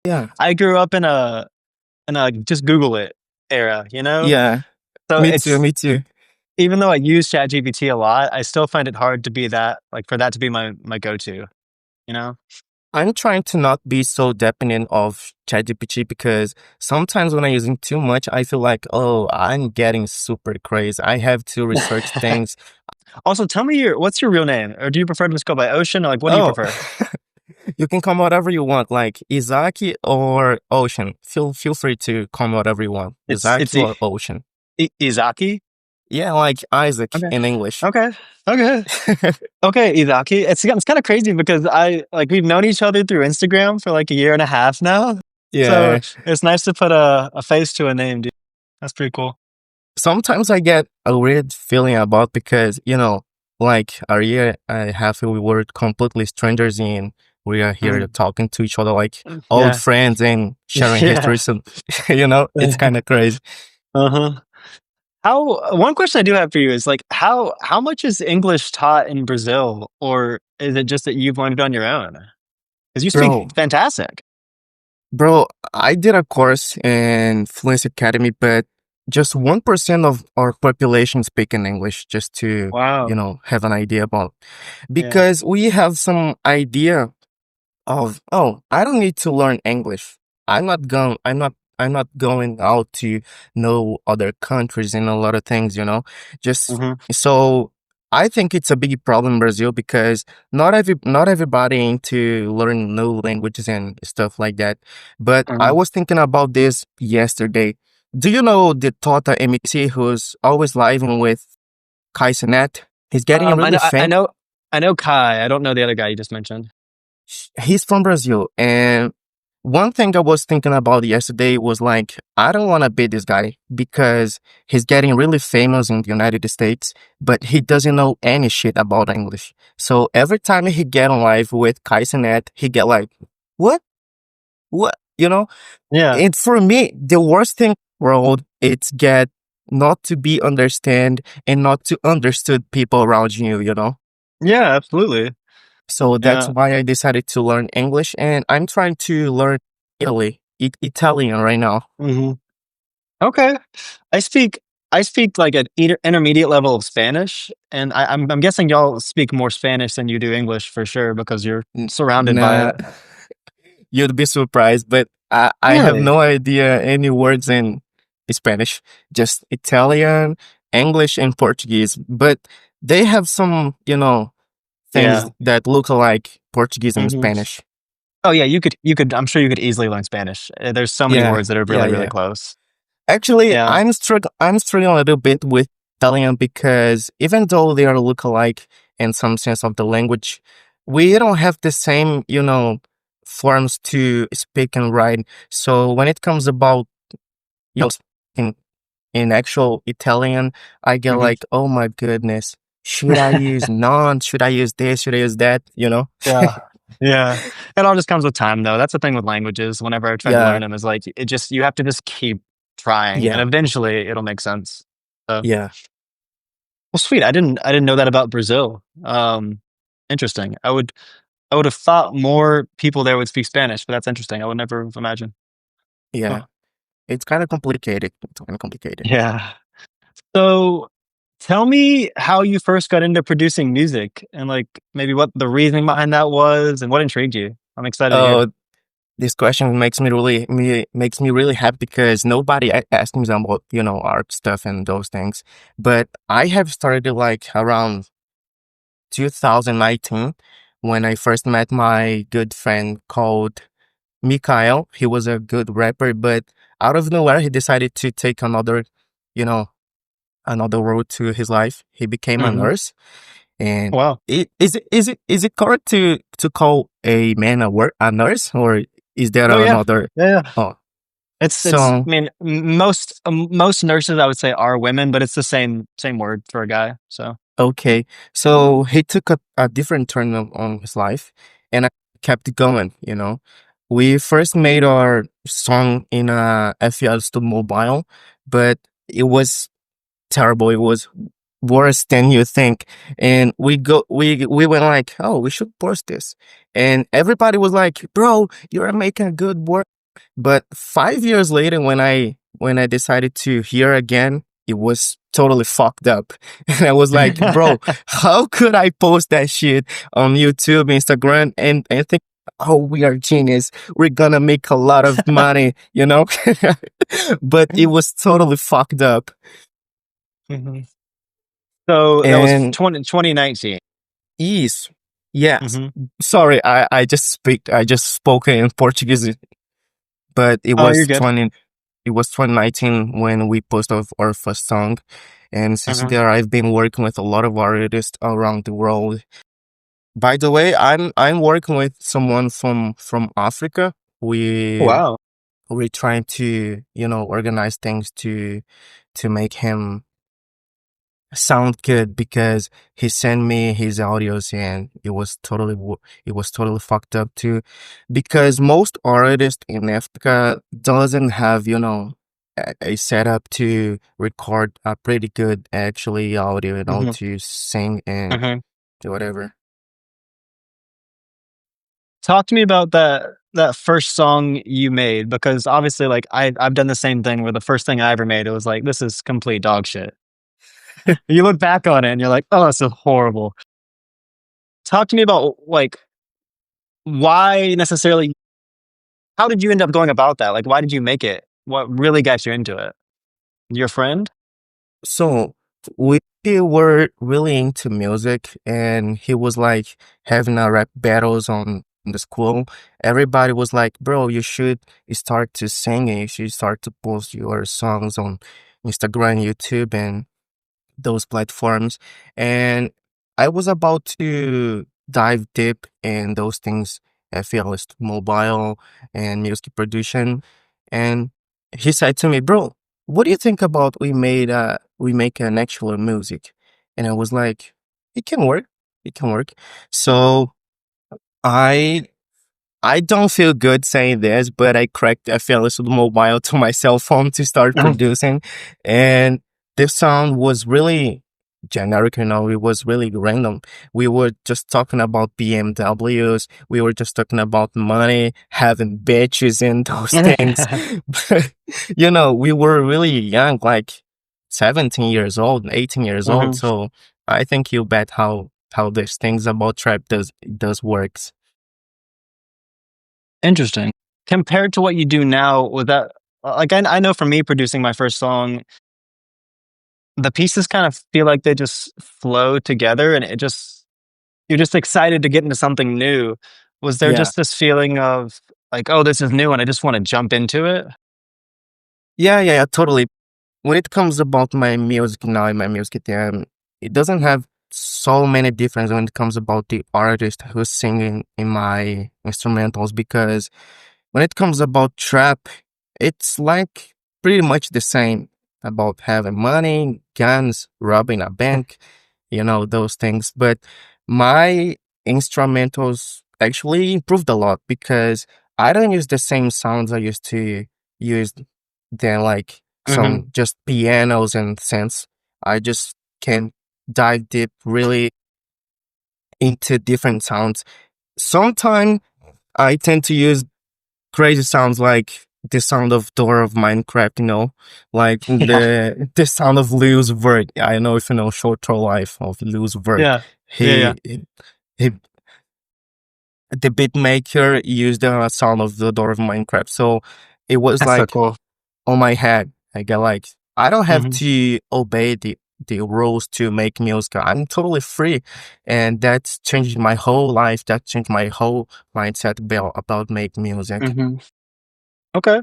Yeah. I grew up in a just Google it era, you know? Yeah. So Me too. it's Me too. even though I use ChatGPT a lot, I still find it hard to be that like for that to be my go-to, you know? I'm trying to not be so dependent of ChatGPT because sometimes when I'm using too much, I feel like, oh, I'm getting super crazy. I have to research things. Also, tell me what's your real name? Or do you prefer to just go by Ocean? Or like, what do you Oh, prefer? you can call me whatever you want, like Izaki or Ocean. Feel free to call me whatever you want, It's Izaki or Ocean. Izaki? Yeah, like Isaac Okay. in English. Okay. Okay. Okay, Izaki. It's kind of crazy because I like we've known each other through Instagram for like a year and a half now. So Yeah. it's nice to put a face to a name, dude. That's pretty cool. Sometimes I get a weird feeling about because, like a year and a half we were completely strangers and we are here Mm. talking to each other like old Yeah. friends and sharing Yeah. histories. And, it's kind of crazy. Uh-huh. How one question I do have for you is like how much is English taught in Brazil, or is it just that you've learned it on your own? Because you speak Bro, fantastic. bro, I did a course in Fluency Academy, but just 1% of our population speak in English just to, Wow. have an idea about. Yeah. Because we have some idea of, oh, I don't need to learn English. I'm not going out to know other countries and a lot of things, just Mhm. so I think it's a big problem in Brazil because not everybody into learn new languages and stuff like that. But I Mhm. was thinking about this yesterday. Do you know the Tota MC who's always live with Kai Cenat? He's getting I really know famous. I know Kai. I don't know the other guy you just mentioned. He's from Brazil. And one thing I was thinking about yesterday was like, I don't want to be this guy because he's getting really famous in the United States, but he doesn't know any shit about English. So every time he get on live with Kai Cenat, he get like, what? What? Yeah. And for me, the worst thing in the world, it's get not to be understand and not to understood people around you. Yeah, absolutely. So that's Yeah. why I decided to learn English, and I'm trying to learn Italian right now. Mhm. Okay. I speak I speak like an intermediate level of Spanish, and I'm guessing y'all speak more Spanish than you do English for sure because you're surrounded by Nah, it. you'd be surprised, but I have Really? no idea any words in Spanish, just Italian, English, and Portuguese. But they have some, things Yeah. that look like Portuguese and Mhm. Spanish. Oh yeah, you could I'm sure you could easily learn Spanish. There's so many Yeah, words that are yeah, really yeah. close. Actually, Yeah. I'm struggling a little bit with Italian because even though they are look-alike in some sense of the language, we don't have the same, forms to speak and write. So when it comes about, in actual Italian, I get Mhm. like, oh my goodness, should I use non? Should I use this? Should I use that? Yeah. Yeah. It all just comes with time though. That's the thing with languages. Whenever I try to Yeah, learn them is like it just you have to just keep trying and yeah, eventually it'll make sense. So, yeah. well sweet. I didn't know that about Brazil. Interesting. I would have thought more people there would speak Spanish, but that's interesting. I would never have imagined. Yeah. Huh. It's kind of complicated. It's kind of complicated. Yeah. So tell me how you first got into producing music and like maybe what the reasoning behind that was and what intrigued you. I'm excited to hear. Oh, this question makes me really happy because nobody asked me about art stuff and those things. But I have started like around 2019 when I first met my good friend called Mikael. He was a good rapper, but out of nowhere he decided to take you know, another road to his life. He became a Mhm. nurse, and Wow. is it correct to call a man a nurse, or is there Oh yeah. another? Yeah, yeah. Oh, It's so I mean most nurses I would say are women, but it's the same word for a guy. So, okay, so he took a different turn on his life, and I kept going. We first made our song in a FL Studio Mobile, but it was terrible. It was worse than you think. And we went like, oh, we should post this. And everybody was like, bro, you're making good work. But 5 years later, when I decided to hear again, it was totally fucked up. And I was like, bro, how could I post that shit on YouTube, Instagram, and think, oh, we are genius. We're gonna make a lot of money, you know? But it was totally fucked up. Mhm. So that was And 2019. yes, yes. Mhm. Sorry, I just spoke in Portuguese, but Oh, you're good. it was 2019 when we posted our first song. And since Mhm. there, I've been working with a lot of artists around the world. By the way, I'm working with someone from Africa. We Wow. we're trying to, organize things to make him sound good because he sent me his audios and it was totally fucked up too, because most artists in Africa doesn't have, a setup to record a pretty good actually audio, Mhm. to sing and Mhm. do whatever. Talk to me about that first song you made, because obviously, like, I've done the same thing where the first thing I ever made, it was like, "This is complete dog shit." You look back on it and you're like, "Oh, this is horrible." Talk to me about, like, why necessarily how did you end up going about that? Like, why did you make it? What really got you into it? Your friend? So we were really into music, and he was like having a rap battles on the school. Everybody was like, "Bro, you should start to sing and you should start to post your songs on Instagram, YouTube, and those platforms." And I was about to dive deep in those things, FLS mobile and music production. And he said to me, "Bro, what do you think about we make an actual music?" And I was like, "It can work. It can work." So I I don't feel good saying this, but I cracked FLS Mobile to my cell phone to start Mhm. producing. And this sound was really generic, it was really random. We were just talking about BMWs, we were just talking about money, having bitches and those things. But, we were really young, like 17 years old, 18 years old. Mhm. So I think you bet how these things about trap does works. Interesting. Compared to what you do now, with that like, I know for me producing my first song, the pieces kind of feel like they just flow together, and it just you're just excited to get into something new. Was there Yeah. just this feeling of, like, "Oh, this is new, and I just wanna jump into it?" Yeah, yeah, yeah, totally. When it comes about my music now in my music, it doesn't have so many difference when it comes about the artist who's singing in my instrumentals, because when it comes about trap, it's like pretty much the same about having money, guns, robbing a bank, those things. But my instrumentals actually improved a lot because I don't use the same sounds I used to use than like Mhm. some just pianos and synths. I just can dive deep really into different sounds. Sometimes I tend to use crazy sounds like the sound of door of Minecraft, like Yeah. the sound of Lewis Vert. I don't know if you know Short Tour Life of Lewis Vert. Yeah. Yeah, yeah. He the beat maker used the sound of the door of Minecraft. So it was That's so like cool. on my head. I got like I don't have Mhm. to obey the rules to make music. I'm totally free, and that's changed my whole life. That changed my whole mindset about making music. Mhm. Okay.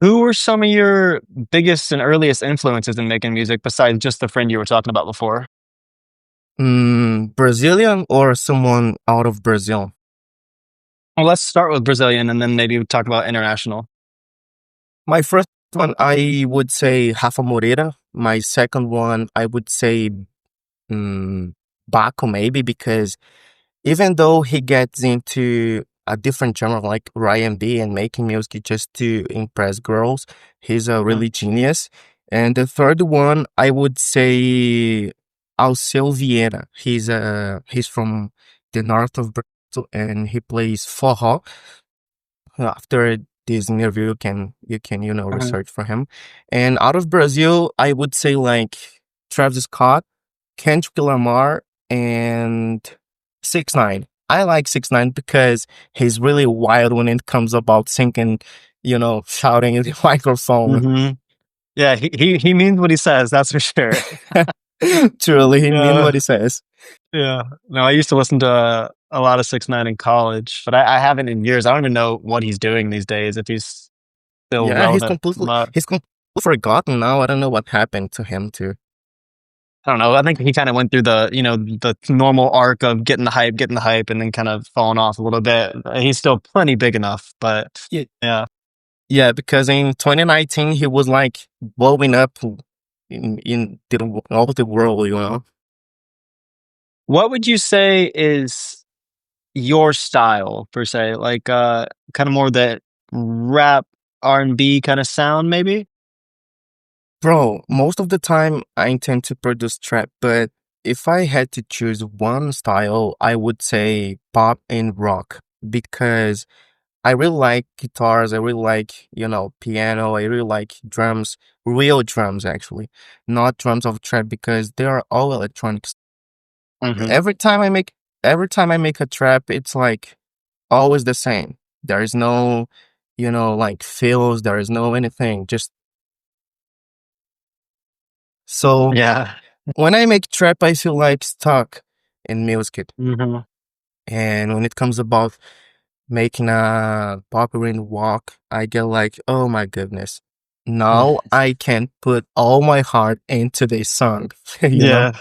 Who were some of your biggest and earliest influences in making music besides just the friend you were talking about before? Brazilian or someone out of Brazil? Well, let's start with Brazilian and then maybe talk about international. My first one, I would say Rafa Moreira. My second one, I would say Baco, maybe, because even though he gets into a different genre like R&B and making music just to impress girls, he's a Mhm. really genius. And the third one, I would say Alceu Vieira. He's from the north of Brazil and he plays forró. After this interview, you can Mhm. research for him. And out of Brazil, I would say like Travis Scott, Kendrick Lamar, and 6ix9ine. I like 6ix9ine because he's really wild when it comes about singing, shouting in the microphone. Mhm. Yeah, he means what he says, that's for sure. Truly, he mean Yeah, what he says. yeah. No, I used to listen to a lot of 6ix9ine in college, but I haven't in years. I don't even know what he's doing these days, if he's still Yeah, relevant. But he's completely forgotten now. I don't know what happened to him too. I don't know. I think he kind of went through the normal arc of getting the hype, and then kind of falling off a little bit. He's still plenty big enough, but Yeah, yeah. yeah, because in 2019 he was like blowing up all the world. What would you say is your style per se? Like, kind of more that rap R&B kind of sound, maybe? Bro, most of the time I intend to produce trap, but if I had to choose one style, I would say pop and rock because I really like guitars, I really like, piano, I really like drums, real drums actually, not drums of trap because they are all electronics. Mhm. Every time I make every time I make a trap, it's like always the same. There is no, like fills, there is no anything. Just so Yeah. when I make trap, I feel like stuck in music. Mhm. And when it comes about making a pop and walk, I get like, oh my goodness. Now I can put all my heart into this song, you know? Yeah.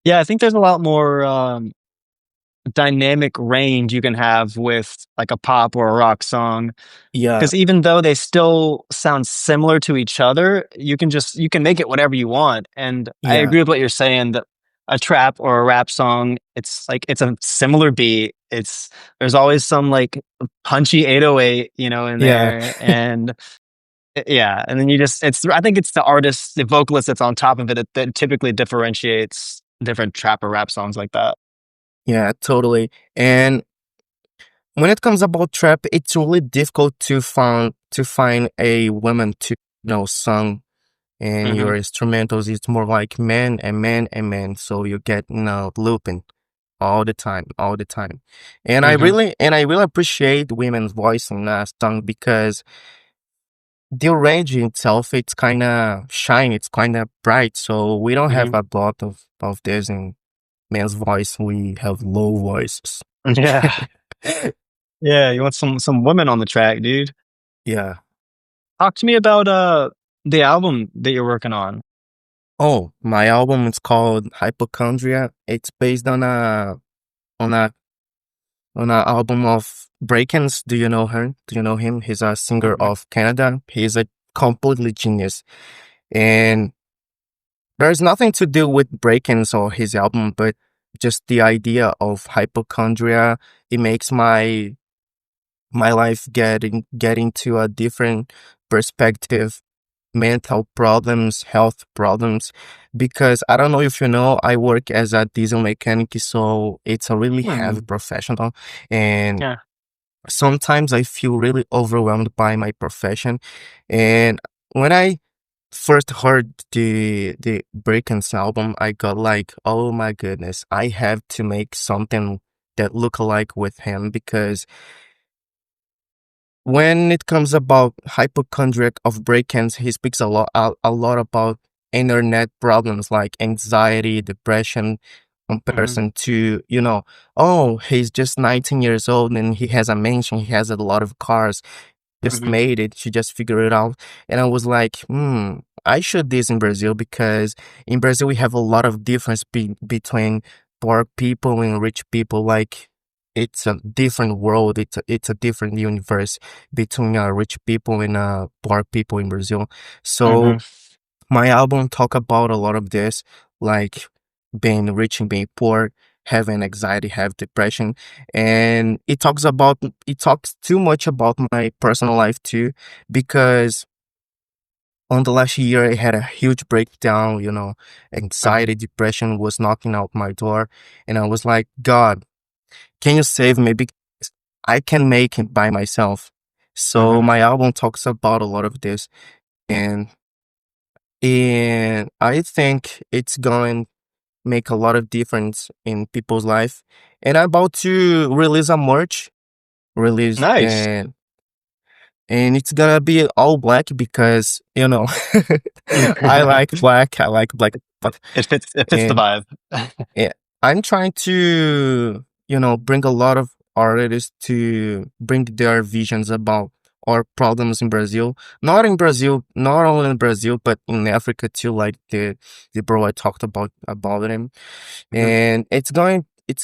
Yeah, I think there's a lot more, dynamic range you can have with, like, a pop or a rock song. Yeah, 'Cause even though they still sound similar to each other, you can make it whatever you want, and I yeah, agree with what you're saying that a trap or a rap song, it's a similar beat, there's always some, like, punchy 808, in yeah. there, and yeah, and then you just I think it's the artist, the vocalist that's on top of it that typically differentiates different trap or rap songs like that. Yeah, totally. And when it comes about trap, it's really difficult to find a woman to sing and your Mhm, instrumentals. It's more like man and man and man. So you get looping all the time. mhm, And I really appreciate women's voice in that song because the range itself it's kind of shiny, it's kind of bright. So we don't have mhm. a lot of this in men's voice. We have low voices. Yeah. Yeah, you want some women on the track, dude. Yeah. Talk to me about, the album that you're working on. Oh, my album is called Hypochondria. It's based on a on a album of Breakins. Do you know her? Do you know him? He's a singer Mhm, of Canada. He's a completely genius. And there's nothing to do with Breakins or his album, but just the idea of hypochondria. It makes my life getting to a different perspective, mental problems, health problems, because I don't know if you know, I work as a diesel mechanic, so it's a really heavy mhm, professional, and yeah, sometimes I feel really overwhelmed by my profession. And when I first heard the Breakins album, I got like, oh my goodness, I have to make something that look alike with him because when it comes about hypochondriac of break-ins, he speaks a lot about internet problems like anxiety, depression, mhm, comparison to, oh, he's just 19 years old and he has a mansion, he has a lot of cars, just mhm, made it, she just figured it out. And I was like, I should this in Brazil because in Brazil we have a lot of difference between poor people and rich people. Like it's a different world. It's a different universe between rich people and poor people in Brazil. So mhm, my album talk about a lot of this, like being rich and being poor, having anxiety, have depression, and it talks too much about my personal life too, because on the last year I had a huge breakdown. mhm, Anxiety, depression was knocking out my door, and I was like, God, can you save me? Because I can make it by myself. So Mhm. my album talks about a lot of this, and I think it's going make a lot of difference in people's life. And I'm about to release a merch release, Nice. and it's gonna be all black because I like black. I like black, but It fits the and vibe. yeah, I'm trying to, bring a lot of artists to bring their visions about our problems in Brazil. Not in Brazil, not only in Brazil, but in Africa too. Like the bro I talked about him, Mhm. and it's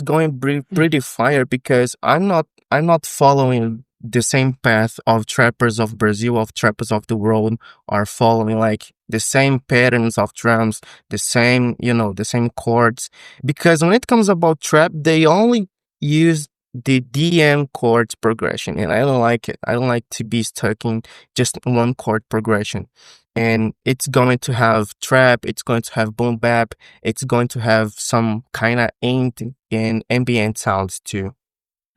going pretty fire because I'm not following the same path of trappers of Brazil, of trappers of the world are following, like the same patterns of drums, the same chords. Because when it comes about trap, they only use the DM chords progression, and I don't like it. I don't like to be stuck in just one chord progression. And it's going to have trap, it's going to have boom bap, it's going to have some kind of ambient sounds too.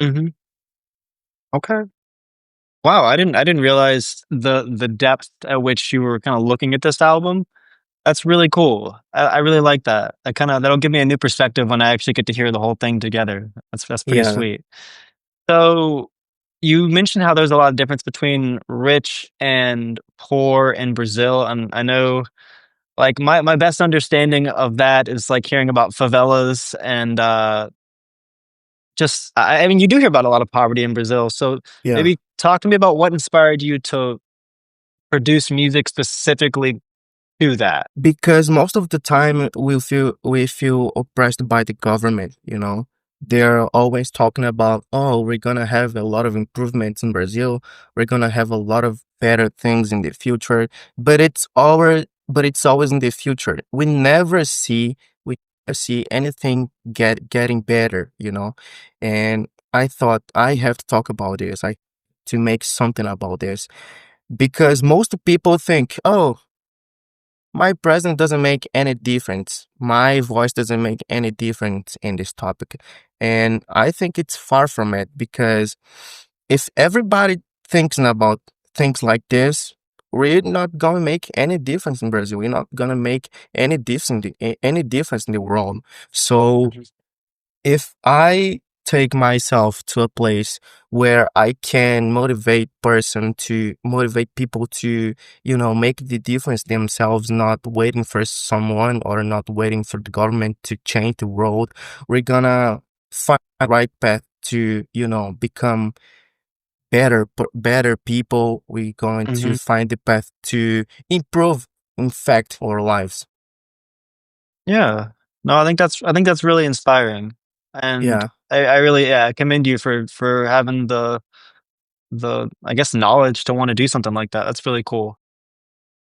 Mhm. Okay. Wow, I didn't realize the depth at which you were kinda looking at this album. That's really cool. I really like that. That'll give me a new perspective when I actually get to hear the whole thing together. That's pretty Yeah, sweet. So, you mentioned how there's a lot of difference between rich and poor in Brazil, and I know, like, my best understanding of that is, like, hearing about favelas and, just I mean, you do hear about a lot of poverty in Brazil, so yeah. maybe talk to me about what inspired you to produce music specifically to that. Because most of the time we feel oppressed by the government. They're always talking about, oh, we're gonna have a lot of improvements in Brazil. We're gonna have a lot of better things in the future. But it's always in the future. We never see anything getting better. And I thought I have to talk about this. I to make something about this because most people think, oh, my presence doesn't make any difference. My voice doesn't make any difference in this topic. And I think it's far from it because if everybody thinks about things like this, we're not gonna make any difference in Brazil. We're not gonna make any difference in the world. So Mhm, if I take myself to a place where I can motivate people to, make the difference themselves, not waiting for someone or not waiting for the government to change the world, we're gonna find the right path to, become better people. We're going to mhm. find the path to improve, in fact, our lives. Yeah. No, I think that's really inspiring, and Yeah. I really, yeah, I commend you for having I guess, knowledge to wanna do something like that. That's really cool.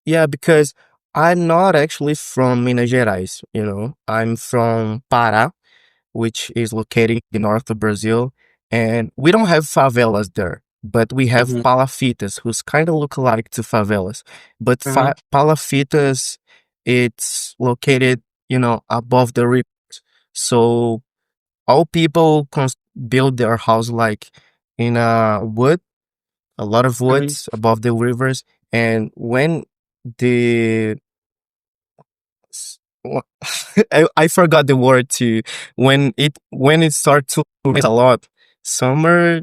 Yeah, because I'm not actually from Minas Gerais. I'm from Pará, which is located in the north of Brazil, and we don't have favelas there, but we have Mhm, palafitas, who's kind of look alike to favelas. But mhm, palafitas, it's located, above the rivers. So all people build their house like in a lot of mhm. woods above the rivers, and when the s- wha- I forgot the word to when it starts to rain a lot. Summer,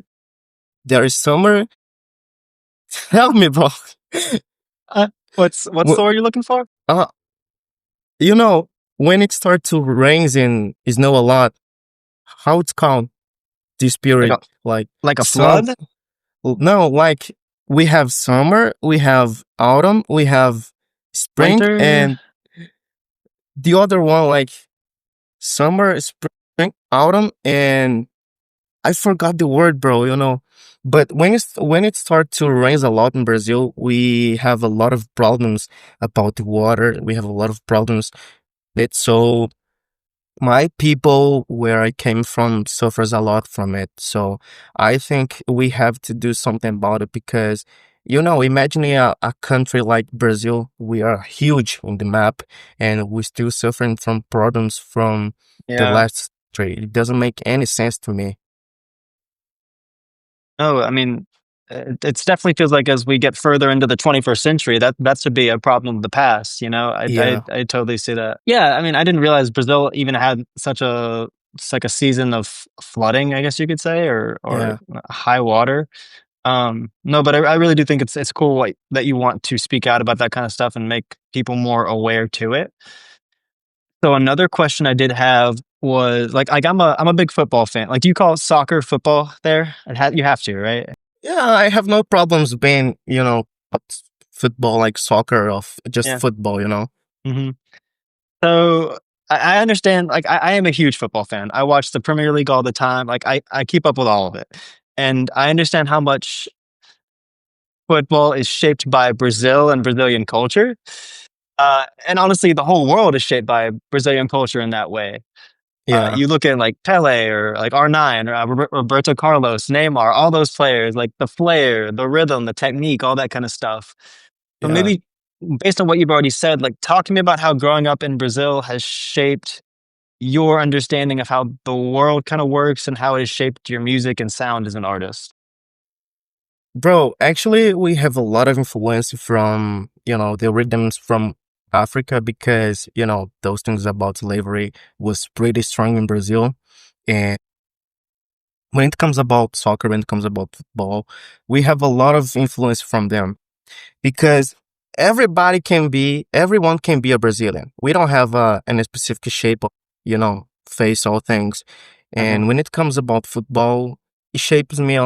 there is summer. Help me, bro. What's Wh- the word you're looking for? uh, you know when it starts to rain and snow a lot. How it's called? This Like period, a like like a some. flood? No, like we have summer, we have autumn, we have spring, Winter? and the other one like summer, spring, autumn, and I forgot the word, bro. But when it starts to rain a lot in Brazil, we have a lot of problems about the water. We have a lot of problems. So my people where I came from suffers a lot from it. So I think we have to do something about it because, imagining a country like Brazil, we are huge in the map and we're still suffering from problems from the Yeah. last trade. It doesn't make any sense to me. No, I mean, it's definitely feels like as we get further into the 21st century, that should be a problem of the past, you know? Yeah, I totally see that. Yeah, I mean, I didn't realize Brazil even had such a it's like a season of flooding, I guess you could say, or yeah. high water. No, but I really do think it's cool, like, that you want to speak out about that kinda stuff and make people more aware to it. So another question I did have was, like, I'm a big football fan. Like, do you call soccer football there? You have to, right? Yeah, I have no problems being, football, like soccer, or just Yeah. football, you know? Mhm. So, I understand, like, I am a huge football fan. I watch the Premier League all the time, like, I keep up with all of it, and I understand how much football is shaped by Brazil and Brazilian culture, and honestly, the whole world is shaped by Brazilian culture in that way. Yeah, You look at, like, Pele or, like, R9 or, Roberto Carlos, Neymar, all those players, like, the flair, the rhythm, the technique, all that kinda stuff. So yeah. maybe based on what you've already said, like, talk to me about how growing up in Brazil has shaped your understanding of how the world kinda works and how it has shaped your music and sound as an artist. Bro, actually, we have a lot of influence from, the rhythms from Africa because, those things about slavery was pretty strong in Brazil. And when it comes about soccer, when it comes about football, we have a lot of influence from them because everyone can be a Brazilian. We don't have any specific shape of, face all things. Mhm, And when it comes about football, it shapes me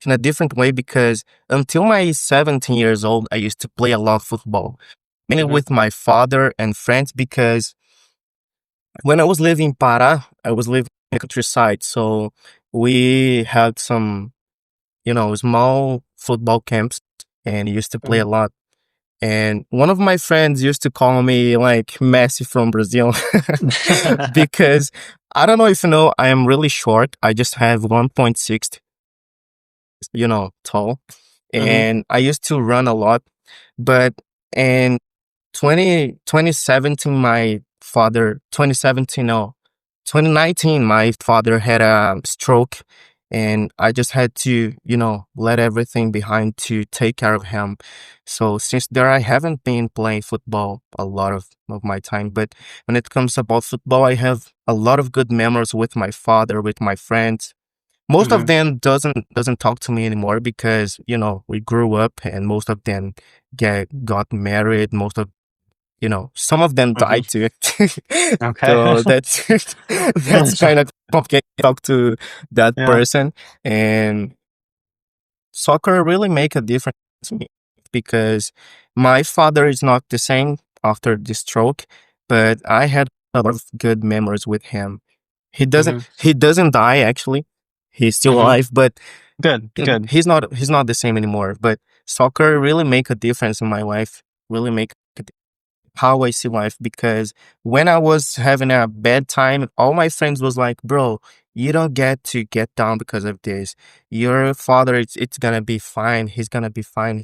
in a different way because until my 17 years old, I used to play a lot of football, mainly mhm, with my father and friends because when I was living in Pará, I was living in the countryside. So we had some, small football camps and used to play a mhm. lot. And one of my friends used to call me like Messi from Brazil because I don't know if you know, I am really short. I just have 1.6, tall. Mhm, And I used to run a lot. But in 2017, 2017, no, 2019, my father had a stroke. And I just had to, let everything behind to take care of him. So since there, I haven't been playing football a lot of my time. But when it comes about football, I have a lot of good memories with my father, with my friends. Most of mhm, them doesn't talk to me anymore because we grew up and most of them got married. Most of some of them mhm. died too. Okay. So that's that's kind of complicated to talk to that Yeah. person. And soccer really make a difference to me because my father is not the same after the stroke, but I had a lot of good memories with him. He doesn't Mhm, he doesn't die actually. He's still mhm. alive, but Good, good. he's not the same anymore. But soccer really make a difference in my life. Really make how I see life because when I was having a bad time, all my friends was like, "Bro, you don't get to get down because of this. Your father, it's gonna be fine. He's gonna be fine."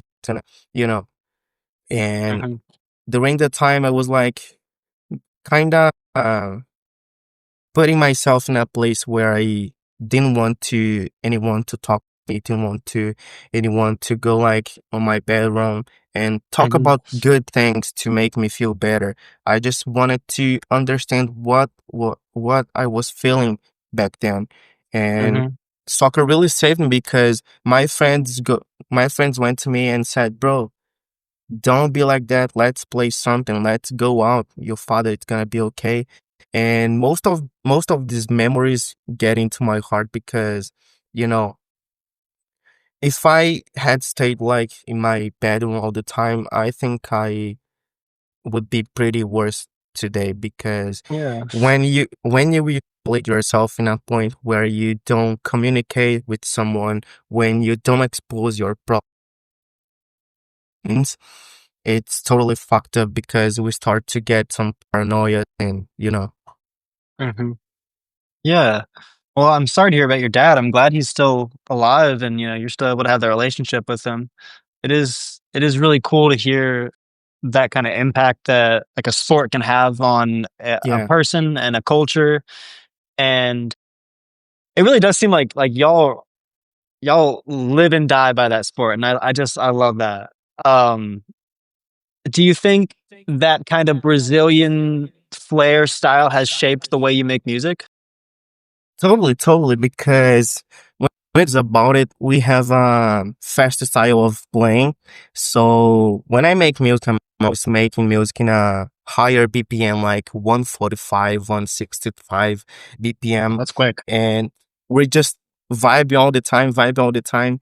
You know. And Mhm, during the time, I was like, kinda putting myself in a place where I didn't want to anyone to talk to me, didn't want to anyone to go like on my bedroom and talk mhm, about good things to make me feel better. I just wanted to understand what I was feeling back then. And mhm, soccer really saved me because my friends went to me and said, "Bro, don't be like that. Let's play something. Let's go out. Your father is gonna be okay." And most of these memories get into my heart because, you know, if I had stayed like in my bedroom all the time, I think I would be pretty worse today because yeah. when you put yourself in a point where you don't communicate with someone, when you don't expose your problems, it's totally fucked up because we start to get some paranoia and Mhm. Yeah. Well, I'm sorry to hear about your dad. I'm glad he's still alive and, you're still able to have that relationship with him. It is really cool to hear that kinda impact that, like, a sport can have on a yeah, person and a culture, and it really does seem like y'all live and die by that sport, and I love that. Um, do you think that kind of Brazilian flair style has shaped the way you make music? Totally, totally. Because when it's about it, we have a fast style of playing. So when I make music, I'm always making music in a higher BPM, like 145, 165 BPM. That's quick. And we just vibe all the time.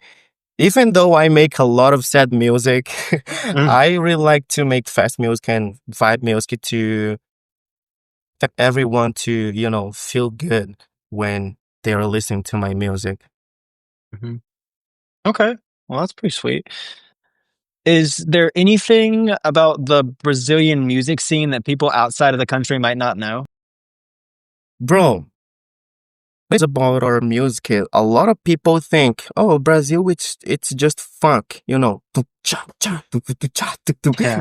Even though I make a lot of sad music, Mm, I really like to make fast music and vibe music to get everyone to, feel good when they are listening to my music. mhm. Okay. Well, that's pretty sweet. Is there anything about the Brazilian music scene that people outside of the country might not know? Bro, it's about our music. A lot of people think, oh, Brazil, it's just funk, Yeah.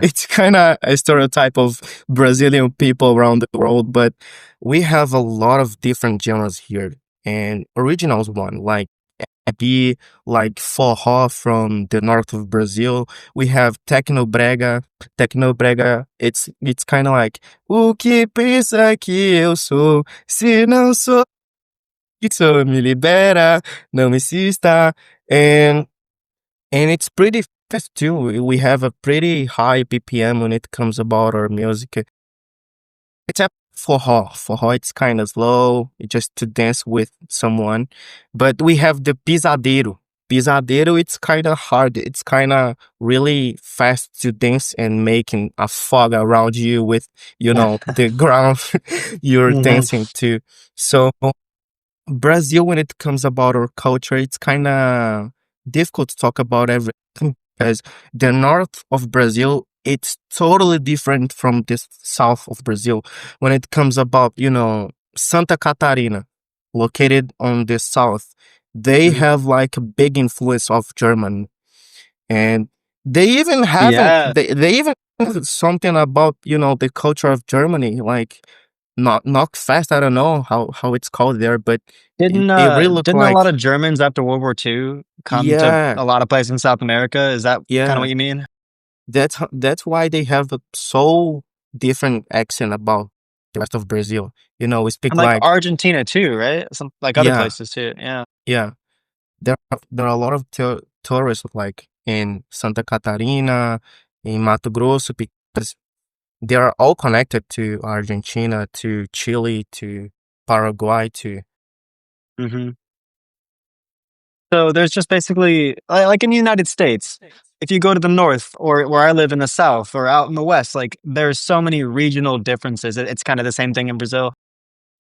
It's kind of a stereotype of Brazilian people around the world, but we have a lot of different genres here, and originals one like be like forró from the north of Brazil. We have techno brega. Techno brega, it's kind of like o que pensa que eu sou, se não sou, isso me libera, não insista. And it's pretty fast too. We have a pretty high BPM when it comes about our music. Except for Hall. For Hall, it's kind of slow, just to dance with someone. But we have the Pisadeiro. Pisadeiro, it's kind of hard. It's kind of really fast to dance and making a fog around you with, the ground you're Mhm. dancing to. So Brazil, when it comes about our culture, it's kind of difficult to talk about everything because the north of Brazil, it's totally different from the south of Brazil. When it comes about, Santa Catarina, located on the south, they Mhm. have like a big influence of German, and they even haven't Yeah. they even have something about the culture of Germany, like not fast. I don't know how it's called there, but it really looked Didn't a lot like, of Germans after World War II come to yeah, a lot of places in South America? Is that kinda yeah. what you mean? That's why they have a so different accent about the rest of Brazil. We speak And, like, like, Argentina too, right? Some like, other yeah, places too, yeah. yeah. There are a lot of tourists like in Santa Catarina, in Mato Grosso, because they are all connected to Argentina, to Chile, to Paraguay, to, Mhm. So, there's just basically like in the United States, if you go to the North or where I live in the South or out in the West, like, there's so many regional differences. It's kinda the same thing in Brazil?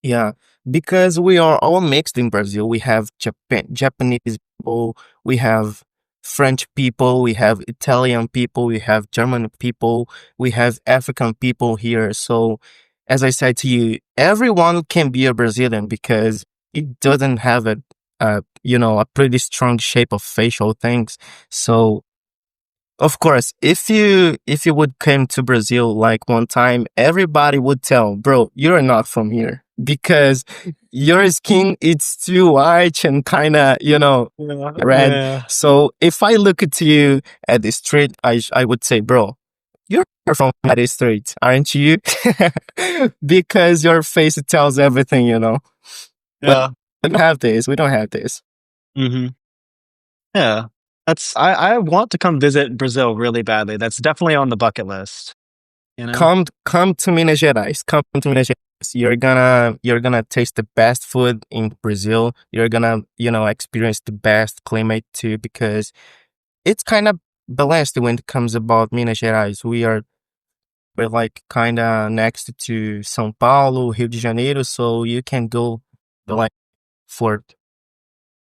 yeah, because we are all mixed in Brazil. We have Japanese people, we have French people, we have Italian people, we have German people, we have African people here. So, as I said to you, everyone can be a Brazilian because it doesn't have a pretty strong shape of facial things. So, of course, if you would come to Brazil like one time, everybody would tell, bro, you're not from here because your skin it's too white and kind of Yeah, red. yeah. So if I look at you at the street, I would say, bro, you're from the street, aren't you? Because your face tells everything. But Yeah. we don't have this. We don't have this. Mhm. Yeah. I want to come visit Brazil really badly. That's definitely on the bucket list, you know? Come to Minas Gerais. Come to Minas Gerais. You're gonna taste the best food in Brazil. You're gonna experience the best climate too because it's kind of balanced when it comes about Minas Gerais. We're like kind of next to São Paulo, Rio de Janeiro, so you can go like for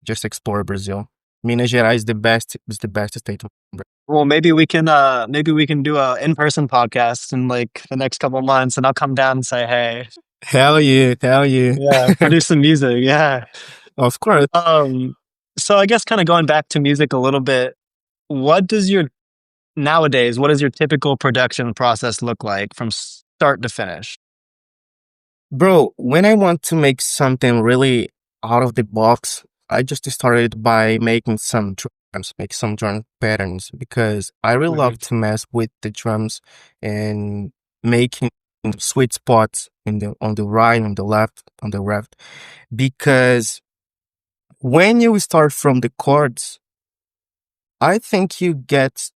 just explore Brazil. Minas Gerais is the best state. Well, maybe we can do a in-person podcast in, like, the next couple of months, and I'll come down and say, "Hey." Hell yeah, hell yeah. Yeah, produce some music, yeah. Of course. Um, so I guess kinda going back to music a little bit, what does your nowadays, what does your typical production process look like from start to finish? Bro, when I want to make something really out of the box, I just started by making some drums, make some drum patterns because I really Hmm. love to mess with the drums and making sweet spots in the on the right, on the left, on the left. Because when you start from the chords, I think you get,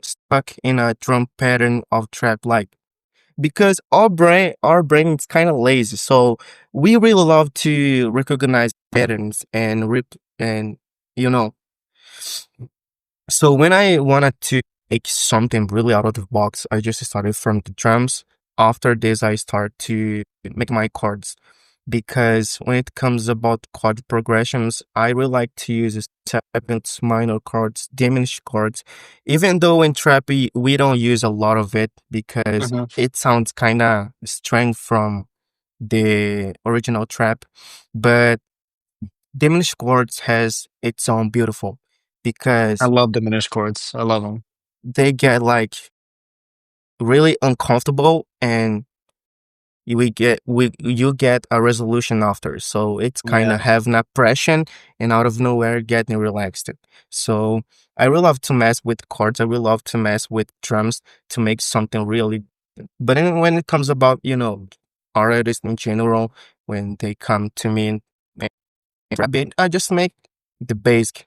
stuck in a drum pattern of trap like because our brain is kind of lazy, so we really love to recognize patterns and rip and you know so when I wanted to make something really out of the box, I just started from the drums. After this, I start to make my chords because when it comes about chord progressions, I really like to use seventh minor chords, diminished chords, even though in trap we don't use a lot of it because Hmm. it sounds kind of strange from the original trap, but diminished chords has its own beautiful I because love diminished chords. I love them. they get like really uncomfortable and you get a resolution after, so it's kind Yeah. of having a pressure and out of nowhere getting relaxed. So I really love to mess with chords, I really love to mess with drums to make something really, but then when it comes about artists in general, when they come to me and rap it, I just make the bass. Yeah.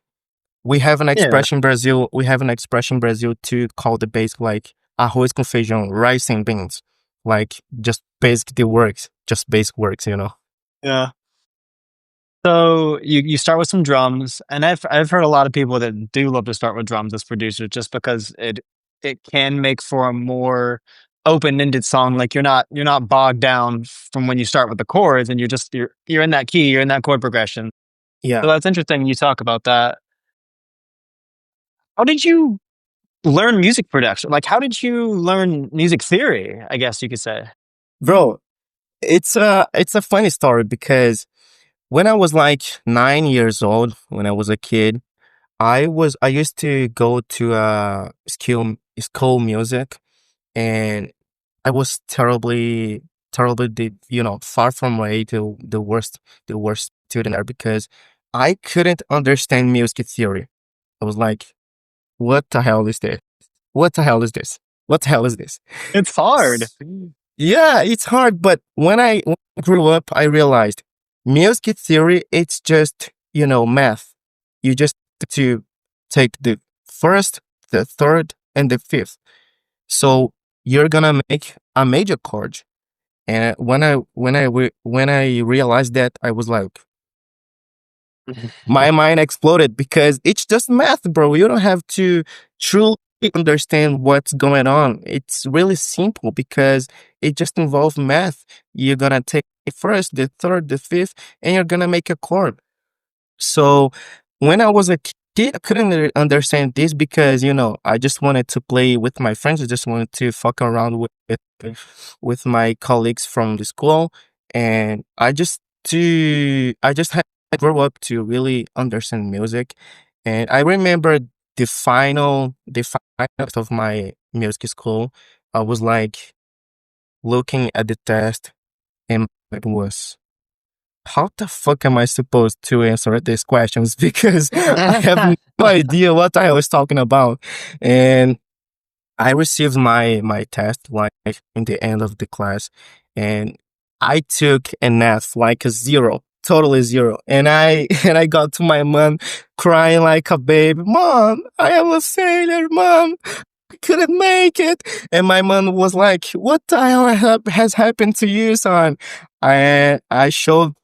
We have an expression in Brazil to call the basic like arroz com feijão, rice and beans. Like just basic the works, just basic works. Yeah. So you start with some drums, and I've heard a lot of people that do love to start with drums as producers, just because it can make for a more open-ended song. Like you're not bogged down from when you start with the chords, and you're in that key, you're in that chord progression. So Yeah. that's interesting. You talk about that. How did you learn music production? Like, how did you learn music theory? I guess you could say. Bro, it's a funny story because when I was like 9 years old, when I was a kid, I used to go to school music, and I was terribly far from way to the worst student there because I couldn't understand music theory. I was like, what the hell is this? What the hell is this? What the hell is this? It's hard. S- Yeah, it's hard, but when I grew up, I realized music theory, it's just, math. You just have to take the first, the third, and the fifth. So you're gonna make a major chord. And when I realized that, I was like, my mind exploded because it's just math, bro. You don't have to truly understand what's going on. It's really simple because it just involves math. You're gonna take the first, the third, the fifth, and you're gonna make a chord. So when I was a kid, I couldn't really understand this because I just wanted to play with my friends. I just wanted to fuck around with my colleagues from the school, and I just had to grow up to really understand music. And I remember the final test of my music school. I was like looking at the test, and it was, how the fuck am I supposed to answer these questions? Because I have no idea what I was talking about. And I received my test like in the end of the class, and I took an F, like a zero, totally zero. And I and I got to my mom crying like a baby. Mom, I am a failure, mom. I couldn't make it. And my mom was like, "What the hell has happened to you, son?" I showed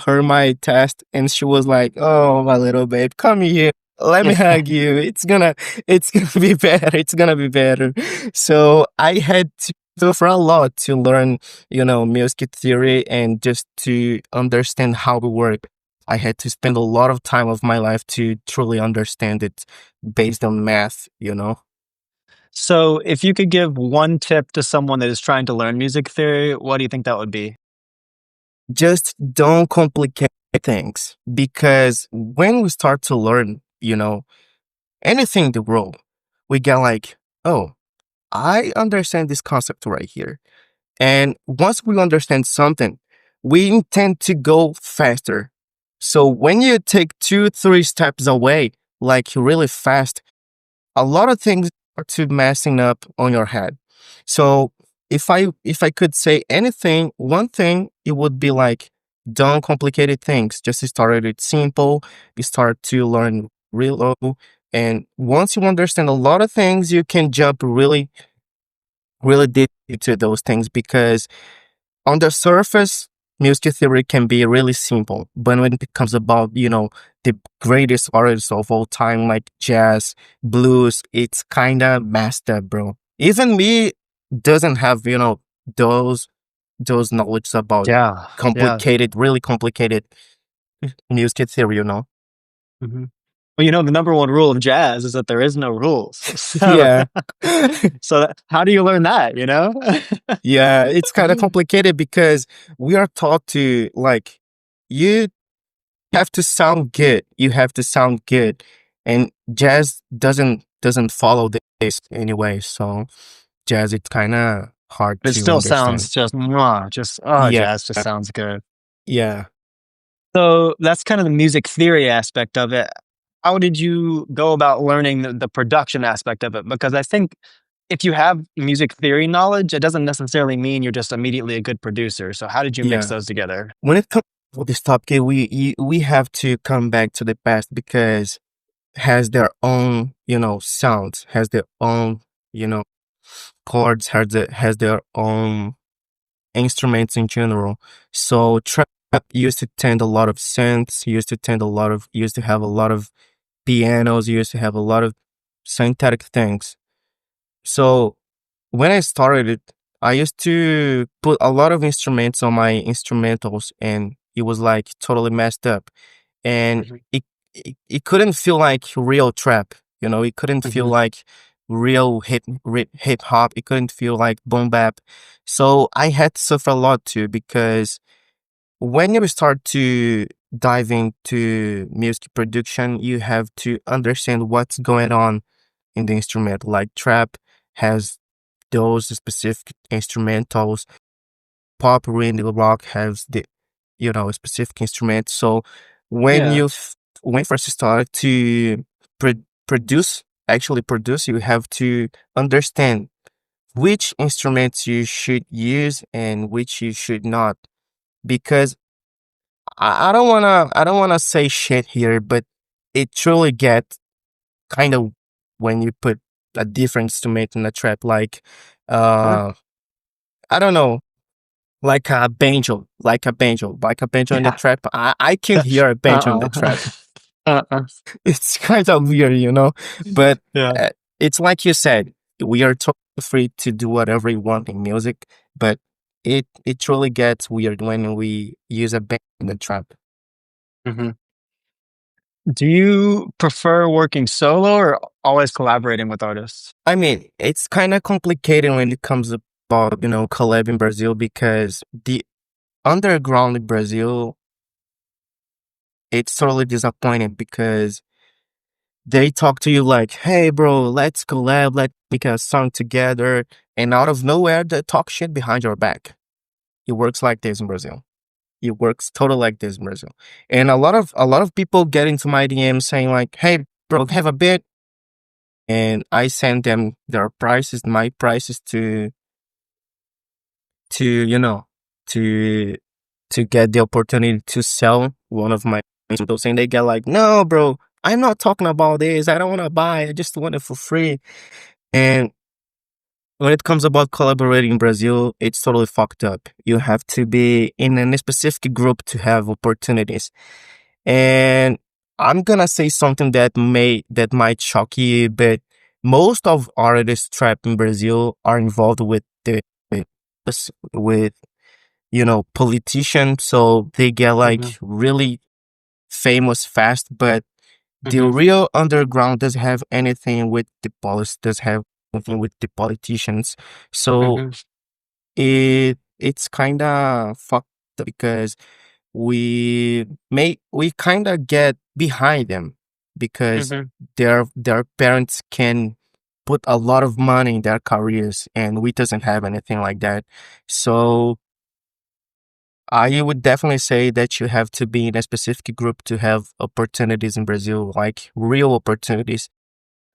her my test, and she was like, "Oh, my little babe, come here. Let me hug you. It's gonna be better. It's gonna be better." So I had to suffer a lot to learn, music theory and just to understand how it works. I had to spend a lot of time of my life to truly understand it based on math. So, if you could give one tip to someone that is trying to learn music theory, what do you think that would be? Just don't complicate things because when we start to learn, anything in the world, we get like, oh, I understand this concept right here. And once we understand something, we intend to go faster. So when you take 2, 3 steps away, like really fast, a lot of things are to messing up on your head. So if I could say anything, one thing it would be like don't complicated things. Just start it simple. You start to learn real low. And once you understand a lot of things, you can jump really, really deep into those things because on the surface, music theory can be really simple, but when it comes about, the greatest artists of all time, like jazz, blues, it's kind of messed up, bro. Even me doesn't have, those those knowledge about Yeah, yeah. complicated, really complicated music theory. Mhm. Well, the number one rule of jazz is that there is no rules. So, Yeah. how do you learn that, you know? Yeah, it's kind of complicated because we are taught to like you have to sound good. You have to sound good. And jazz doesn't follow this anyway. So jazz it's kinda hard It to still understand. sounds just mwah, just oh, Yeah. jazz just sounds good. Yeah. So, that's kind of the music theory aspect of it. How did you go about learning the production aspect of it? Because I think if you have music theory knowledge, it doesn't necessarily mean you're just immediately a good producer. So how did you mix Yeah. those together? When it comes to this topic, we have to come back to the past because has their own, sounds, has their own, you know, chords, has their own instruments in general. So trap used to tend a lot of synths, used to have a lot of pianos, used to have a lot of synthetic things. So when I started it, I used to put a lot of instruments on my instrumentals and it was like totally messed up. And Mhm, it couldn't feel like real trap, it couldn't feel mhm, like real hip hop, it couldn't feel like boom bap. So I had to suffer a lot too because when you start to dive into music production, you have to understand what's going on in the instrument. Like trap has those specific instrumentals, pop, rhythm, rock has the specific instruments. So when yeah, when first start to produce, actually produce, you have to understand which instruments you should use and which you should not. Because I don't wanna say shit here, but it truly gets kind of when you put a different instrument in a trap, like sure. uh I don't know, like a banjo in the Yeah. trap. I can't hear a banjo in the Uh-uh. trap. Uh-uh. It's kind of weird. But Yeah. it's like you said, we are totally free to do whatever we want in music, but it truly gets weird when we use a band in the trap. Mhm. Do you prefer working solo or always collaborating with artists? I mean, it's kind of complicated when it comes about collab in Brazil because the underground in Brazil it's totally disappointing because they talk to you like, "Hey, bro, let's collab, let's make a song together," and out of nowhere they talk shit behind your back. It works like this in Brazil. It works totally like this in Brazil, and a lot of people get into my DM saying like, "Hey, bro, have a bit," and I send them their prices, my prices to to to get the opportunity to sell one of my instrumentals, and they get like, "No, bro, I'm not talking about this. I don't want to buy. I just want it for free." And when it comes about collaborating in Brazil, it's totally fucked up. You have to be in a specific group to have opportunities. And I'm gonna say something that might shock you, but most of artists trapped in Brazil are involved with politicians, so they get like Mhm, really famous fast, but the mhm, real underground doesn't have anything with the police, does have anything with the politicians. So mhm, it's kind of fucked up because we kind of get behind them because mhm. their parents can put a lot of money in their careers and we doesn't have anything like that. So I would definitely say that you have to be in a specific group to have opportunities in Brazil, like real opportunities.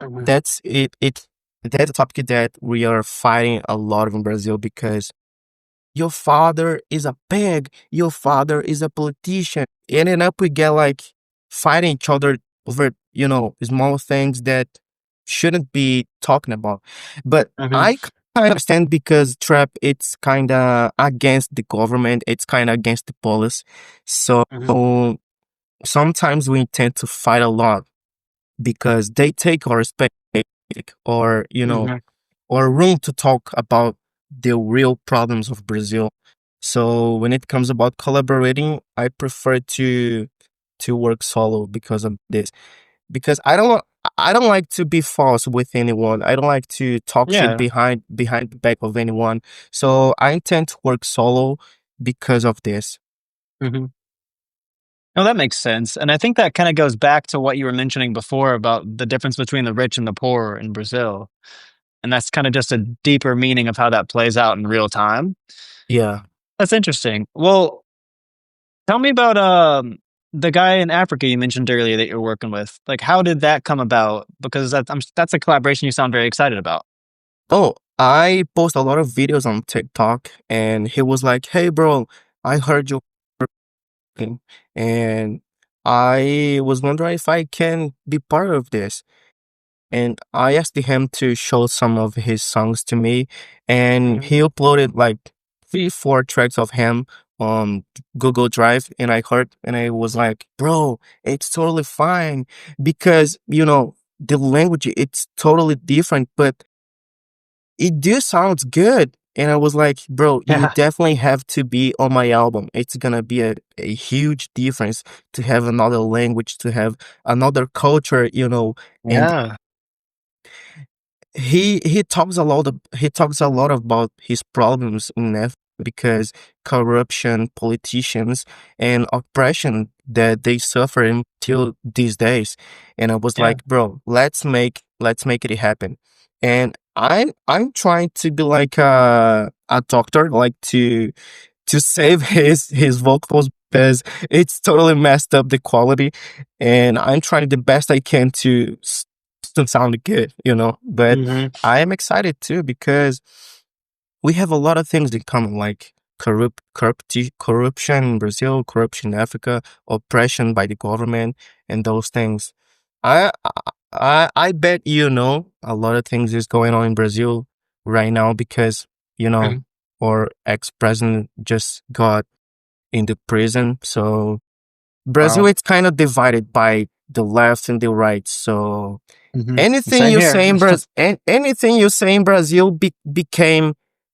Mhm, That's it. That's a topic that we are fighting a lot in Brazil because your father is a pig, your father is a politician. Ending up, we get like fighting each other over, small things that shouldn't be talking about. But mhm, I kind of understand because trap, it's kind of against the government, it's kind of against the police. So mhm, sometimes we tend to fight a lot because they take our space or, mhm. or room to talk about the real problems of Brazil. So when it comes about collaborating, I prefer to work solo because of this. Because I don't like to be false with anyone. I don't like to talk shit Yeah. behind the back of anyone. So I intend to work solo because of this. Mhm. No, that makes sense, and I think that kinda goes back to what you were mentioning before about the difference between the rich and the poor in Brazil, and that's kinda just a deeper meaning of how that plays out in real time. Yeah. That's interesting. Well, tell me about, the guy in Africa you mentioned earlier that you're working with. Like, how did that come about? Because that's a collaboration you sound very excited about. Oh, I post a lot of videos on TikTok and he was like, "Hey bro, I heard you working and I was wondering if I can be part of this." And I asked him to show some of his songs to me, and Mhm. he uploaded like 3, 4 tracks of him on Google Drive, and I heard, and I was like, "Bro, it's totally fine," because the language it's totally different, but it do sounds good. And I was like, "Bro, you Yeah. definitely have to be on my album. It's gonna be a huge difference to have another language, to have another culture, and Yeah. he talks a lot about his problems in F because corruption, politicians, and oppression that they suffer until these days. And I was Yeah. like, bro, let's make it happen. And I'm trying to be like a doctor, like to save his vocals because it's totally messed up the quality, and I'm trying the best I can to sound good, but Mhm. I am excited too because we have a lot of things in common, like corruption in Brazil, corruption in Africa, oppression by the government, and those things. I bet a lot of things is going on in Brazil right now because Mhm. our ex president just got into prison. So Brazil, Wow. it's kind of divided by the left and the right. So Mhm. Same here. anything you say in Brazil became,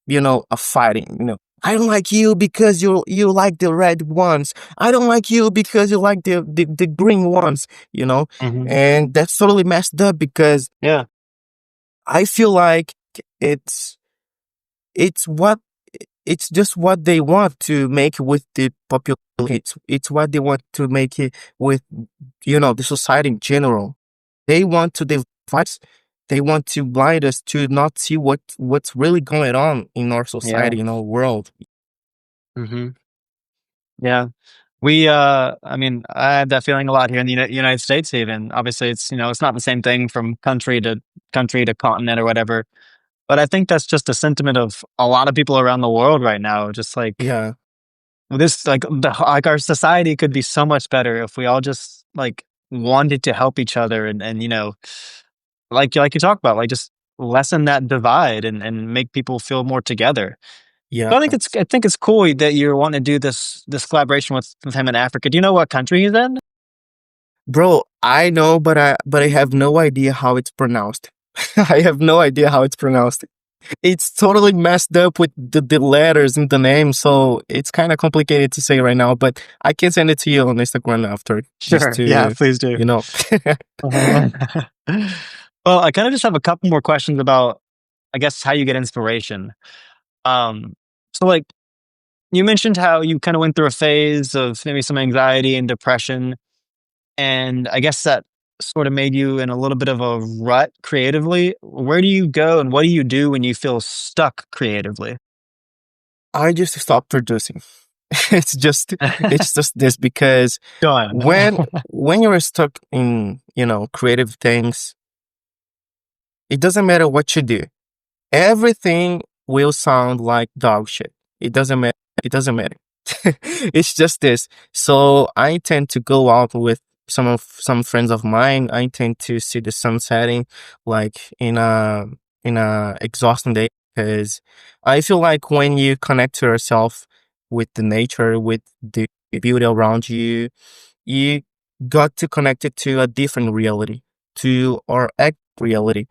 a fighting. I don't like you because you like the red ones. I don't like you because you like the green ones. Mhm. And that's totally messed up because Yeah. I feel like it's it's what it's just what they want to make with the population. It's what they want to make it with, the society in general. They want to divide us. They want to blind us to not see what's really going on in our Yeah. society, in our world. Mhm. Yeah. I mean, I have that feeling a lot here in the United States even. Obviously, it's not the same thing from country to continent or whatever, but I think that's just a sentiment of a lot of people around the world right now, just like Yeah, our society could be so much better if we all just, like, wanted to help each other and, like you talked about, like, just lessen that divide and make people feel more together. yeah. So I think it's cool that you're wanting to do this collaboration with him in Africa. Do you know what country he's in? Bro, I know, but I have no idea how it's pronounced. I have no idea how it's pronounced. It's totally messed up with the letters in the name, so it's kind of complicated to say right now, but I can send it to you on Instagram after just Sure. Yeah, to, please do. you know. Uh-huh. Well, I kinda just have a couple more questions about, I guess, how you get inspiration. Um, so, like, you mentioned how you kinda went through a phase of maybe some anxiety and depression, and I guess that sorta made you in a little bit of a rut creatively. Where do you go and what do you do when you feel stuck creatively? I just stopped producing. it's just it's just this because Go on. when you're stuck in, creative things, it doesn't matter what you do. Everything will sound like dog shit. It doesn't matter. It doesn't matter. It's just this. So I tend to go out with some friends of mine. I tend to see the sun setting like in a exhausting day because I feel like when you connect to yourself with the nature, with the beauty around you, you got to connect it to a different reality, to our act reality,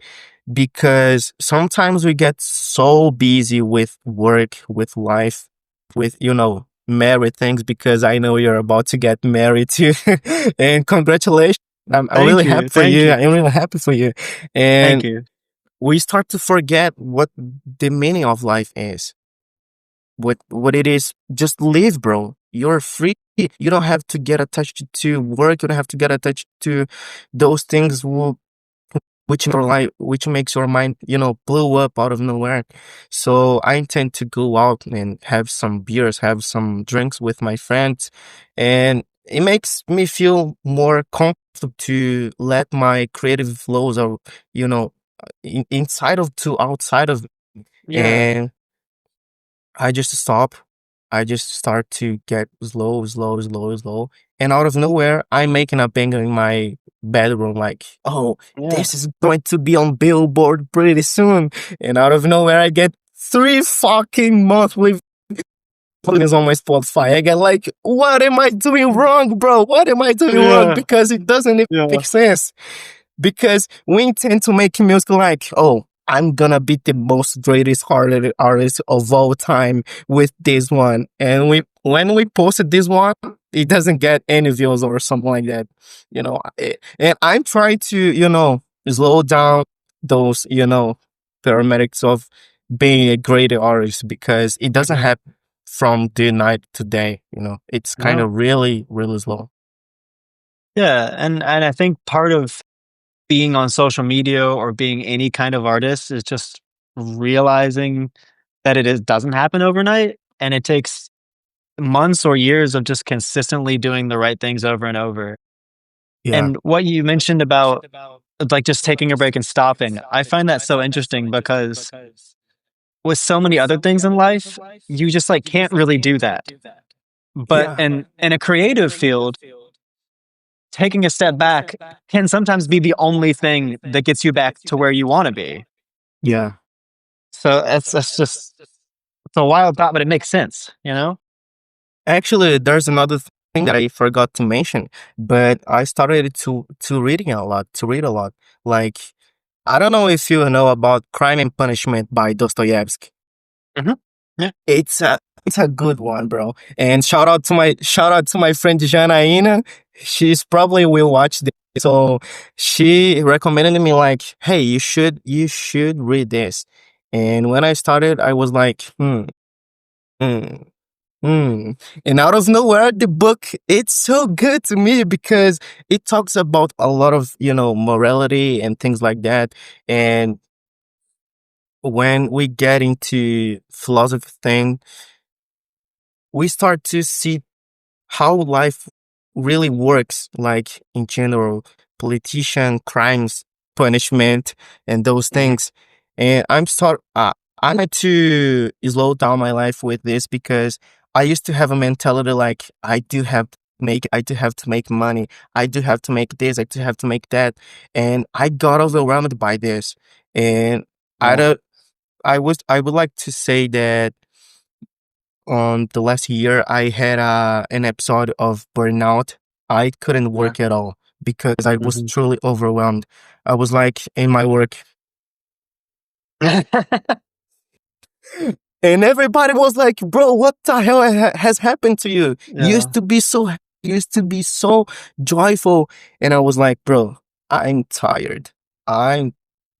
because sometimes we get so busy with work, with life, with, married things, because I know you're about to get married too. And congratulations. I'm Thank really you. happy for Thank you. you. I'm really happy for you. Thank And you. we start to forget what the meaning of life is, what it is. Just live, bro. You're free. You don't have to get attached to work. You don't have to get attached to those things which makes your mind, blow up out of nowhere. So I intend to go out and have some beers, have some drinks with my friends, and it makes me feel more comfortable to let my creative flows or, inside of to outside of, Yeah. and I just stop. I just start to get slow, slow, slow, slow. And out of nowhere, I'm making a banger in my bedroom, like, oh, Yeah. this is going to be on Billboard pretty soon. And out of nowhere, I get 3 fucking monthly plays on my Spotify. I get like, what am I doing wrong, bro? What am I doing wrong? Yeah. Because it doesn't even Yeah. make sense, because we tend to make music like, oh, I'm gonna be the most greatest artist of all time with this one. And when we posted this one, it doesn't get any views or something like that. And I'm trying to, slow down those, paramedics of being a great artist, because it doesn't Mhm. happen from the night to day. It's kind No. of really, really slow. Yeah, and I think part of being on social media or being any kind of artist is just realizing that doesn't happen overnight, and it takes months or years of just consistently doing the right things over and over. Yeah. And what you mentioned about, like, just taking a break and stopping, I find that so interesting because with so many other things in life, you just, like, can't really do that. But Yeah. in a creative field, taking a step back can sometimes be the only thing that gets you back to where you wanna be. Yeah. So that's just it's a wild thought, but it makes sense, you know? Actually, there's another thing that I forgot to mention, but I started to reading a lot, to read a lot. Like, I don't know if you know about Crime and Punishment by Dostoevsky. Mhm. Yeah. It's a good one, bro. And shout out to my friend Janaína. She's probably will watch this. So she recommended me like, hey, you should read this. And when I started, I was like, hmm. Mm. And out of nowhere, the book, it's so good to me because it talks about a lot of, morality and things like that. And when we get into philosophy thing, we start to see how life really works, like in general, politician, crimes, punishment, and those Mhm. things. And I had to slow down my life with this because I used to have a mentality like I do have to make money, I do have to make this, I do have to make that, and I got overwhelmed by this. And I Yeah. don't, I would like to say that on the last year, I had an episode of burnout. I couldn't Yeah. work at all because I was Mhm. truly overwhelmed. I was like in my work, and everybody was like, "Bro, what the hell has happened to you? You Yeah. used to be so, you used to be so joyful." And I was like, "Bro, I'm tired. I'm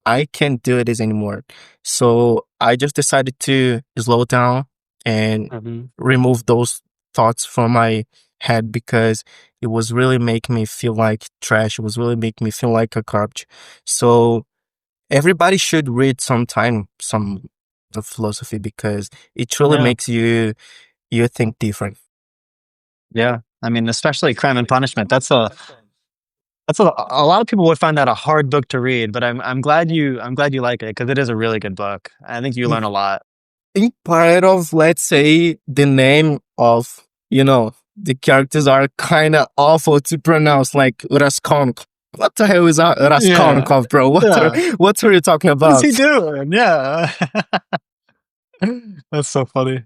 I can't do this anymore." So I just decided to slow down and Mhm. remove those thoughts from my head because it was really making me feel like trash. It was really making me feel like a garbage. So everybody should read sometime some of philosophy because it truly Yeah. makes you think different. Yeah. I mean, especially Crime and Punishment. That's a lot of people would find that a hard book to read, but I'm glad you like it because it is a really good book. I think you learn a lot. In part of, let's say, the name of, the characters are kind of awful to pronounce, like Raskolnikov. What the hell is Yeah. Raskolnikov, bro? Yeah. What are you talking What is he about? doing? Yeah. That's so funny.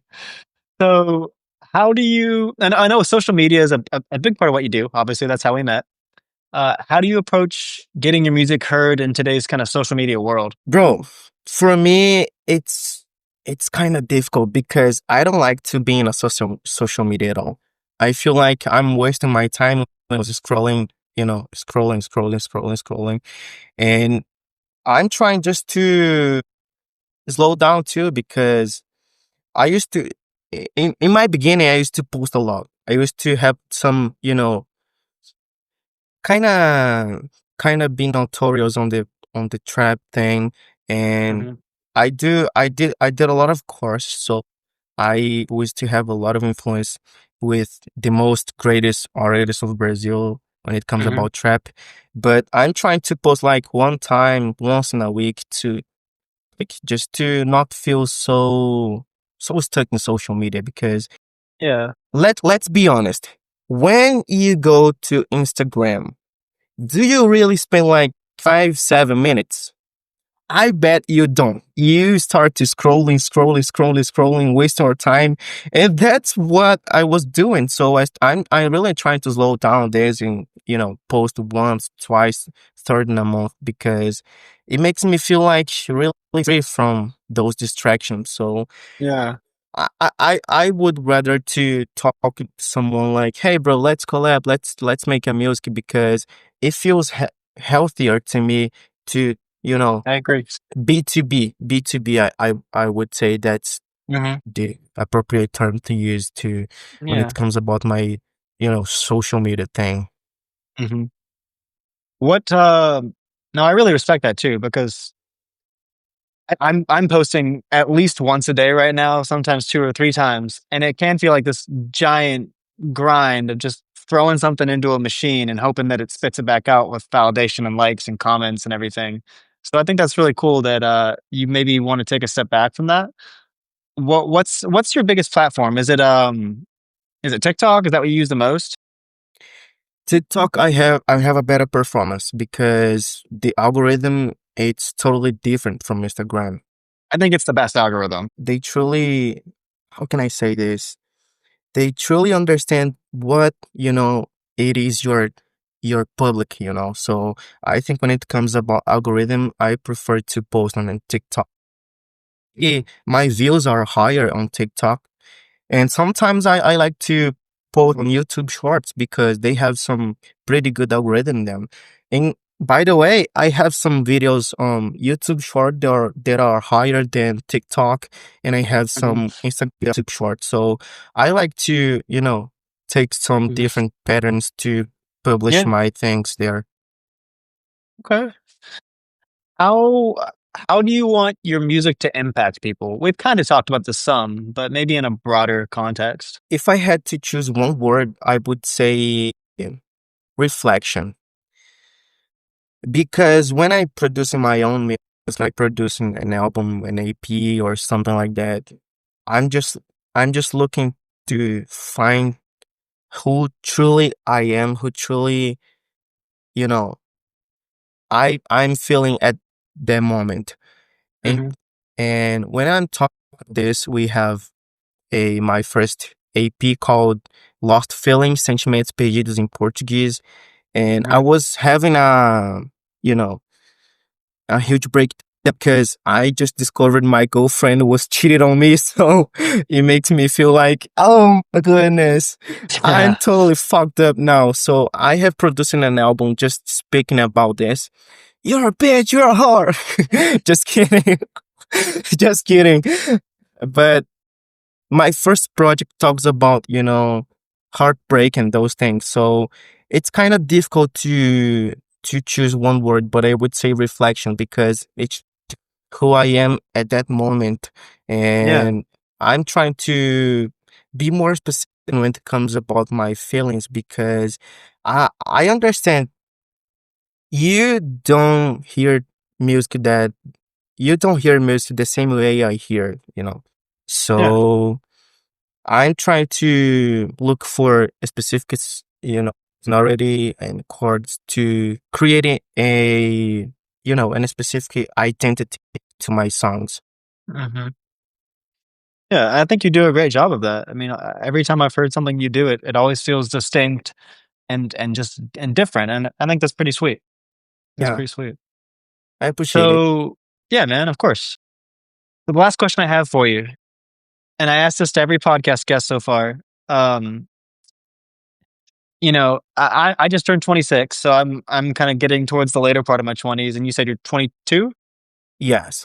So, how do you and I know social media is a big part of what you do. Obviously, that's how we met. How do you approach getting your music heard in today's kind of social media world? Bro, for me, it's kind of difficult because I don't like to be in a social media at all. I feel like I'm wasting my time when I was scrolling, scrolling, and I'm trying just to slow down too because I used to in my beginning I used to post a lot. I used to have some, kind of be notorious on the trap thing, and Mhm, I did a lot of course, so I was to have a lot of influence with the most greatest artists of Brazil when it comes mhm. about trap. But I'm trying to post like one time, once in a week, to like just to not feel so stuck in social media because Yeah. let's be honest. When you go to Instagram, do you really spend like 5, 7 minutes? I bet you don't. You start to scrolling, waste our time, and that's what I was doing. So I'm really trying to slow down this and post once, twice, third in a month because it makes me feel like really free from those distractions. So Yeah. I would rather to talk to someone like, hey bro, let's collab, let's make a music because it feels healthier to me to you know I agree. B2B. I would say that's Mhm. the appropriate term to use to when it Yeah. comes about my social media thing. Mhm. What, no, I really respect that too because I'm posting at least once a day right now, sometimes 2 or 3 times, and it can feel like this giant grind of just throwing something into a machine and hoping that it spits it back out with validation and likes and comments and everything. So I think that's really cool that, you maybe wanna take a step back from that. What's your biggest platform? Is it TikTok? Is that what you use the most? TikTok, I have a better performance because the algorithm it's totally different from Instagram. I think it's the best algorithm. They truly, how can I say this? They truly understand what it is your public. So I think when it comes about algorithm, I prefer to post on TikTok. Yeah, my views are higher on TikTok, and sometimes I like to post on YouTube Shorts because they have some pretty good algorithm in them. And by the way, I have some videos on YouTube Short that are higher than TikTok, and I have Mhm, some Instagram YouTube Shorts. So I like to, take some mhm. different patterns to publish Yeah, my things there. okay. How how do you want your music to impact people? We've kind of talked about the some, but maybe in a broader context. If I had to choose one word, I would say reflection. Because when I producing my own music, like producing an album, an AP or something like that, I'm just I'm just looking to find who truly I am, who truly, you know, I'm feeling at that moment. And Mhm, and when I'm talking about this, we have a my first AP called Lost Feelings, Sentimentos Perdidos in Portuguese. And I mhm. was having you know, a huge break because I just discovered my girlfriend was cheated on me. So it makes me feel like, oh my goodness, I'm Yeah. totally fucked up now. So I have producing an album just speaking about this. You're a bitch, you're a whore. Just kidding. Just kidding. But my first project talks about, heartbreak and those things. So it's kind of difficult to choose one word, but I would say reflection because it's who I am at that moment. Yeah. And I'm trying to be more specific when it comes about my feelings because I understand you don't hear music that you don't hear music the same way I hear, you know. Yeah. So I'm trying to look for a specific, sonority and chords to creating a, and a specific identity to my songs. Mhm. Yeah, I think you do a great job of that. I mean, every time I've heard something you do, it always feels distinct and just and different, and I think that's pretty sweet. That's Yeah, pretty sweet. I appreciate it. So, yeah, man, of course. The last question I have for you, and I asked this to every podcast guest so far. Um, I just turned 26, so I'm kind of getting towards the later part of my 20s, and you said you're 22? Yes.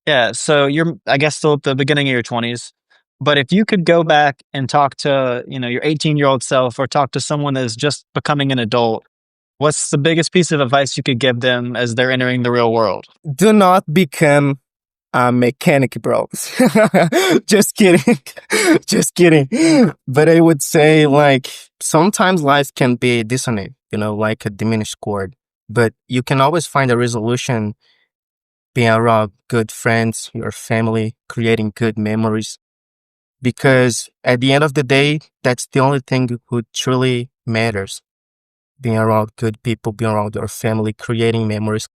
Yeah, so you're, I guess, still at the beginning of your 20s. But if you could go back and talk to, your 18-year-old self or talk to someone that's just becoming an adult, what's the biggest piece of advice you could give them as they're entering the real world? Do not become a mechanic, bro. Just kidding. Just kidding. But I would say, like, sometimes life can be dissonant, like a diminished chord. But you can always find a resolution being around good friends, your family, creating good memories. Because at the end of the day, that's the only thing who truly matters. Being around good people, being around your family, creating memories,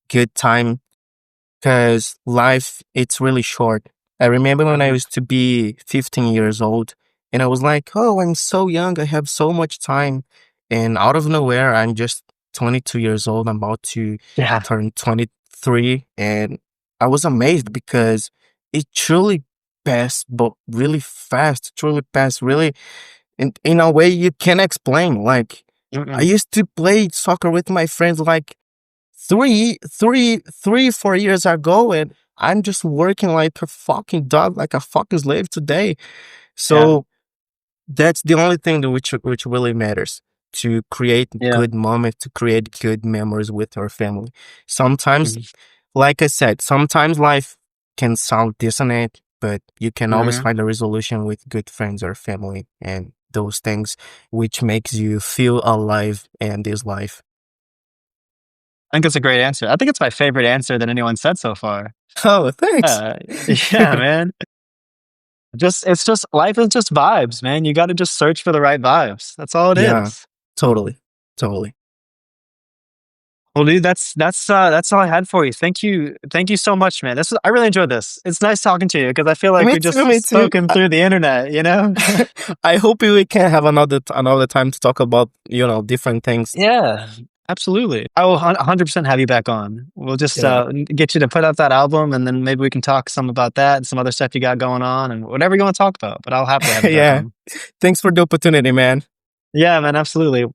good time. Because life, it's really short. I remember when I Mhm. used to be 15 years old and I was like, oh, I'm so young. I have so much time. And out of nowhere, I'm just 22 years old. I'm about to Yeah. turn 23. And I was amazed because it truly passed, but really fast, truly passed, really in a way you can't explain. Like, I Mm-mm. used to play soccer with my friends like 4 years ago, and I'm just working like a fucking dog, like a fucking slave today. Yeah. So that's the only thing that which really matters to create Yeah. good moments, to create good memories with our family. Sometimes, Mhm. like I said, sometimes life can sound dissonant, but you can always Mhm. find a resolution with good friends or family and those things which makes you feel alive in this life. I think it's a great answer. I think it's my favorite answer that anyone said so far. Oh, thanks. Uh, yeah, man. It's just life is just vibes, man. You got to just search for the right vibes. That's all it Yeah, is. totally. Totally. Well, dude, that's all I had for you. Thank you so much, man. I really enjoyed this. It's nice talking to you because I feel like Me we too, just me too. spoken through the internet. You know? I hope we can have another time to talk about, different things. Yeah, absolutely. I will 100% have you back on. We'll just Yeah. get you to put out that album, and then maybe we can talk some about that and some other stuff you got going on, and whatever you want to talk about. But I'll happily have you back Yeah. on. Thanks for the opportunity, man. Yeah, man. Absolutely.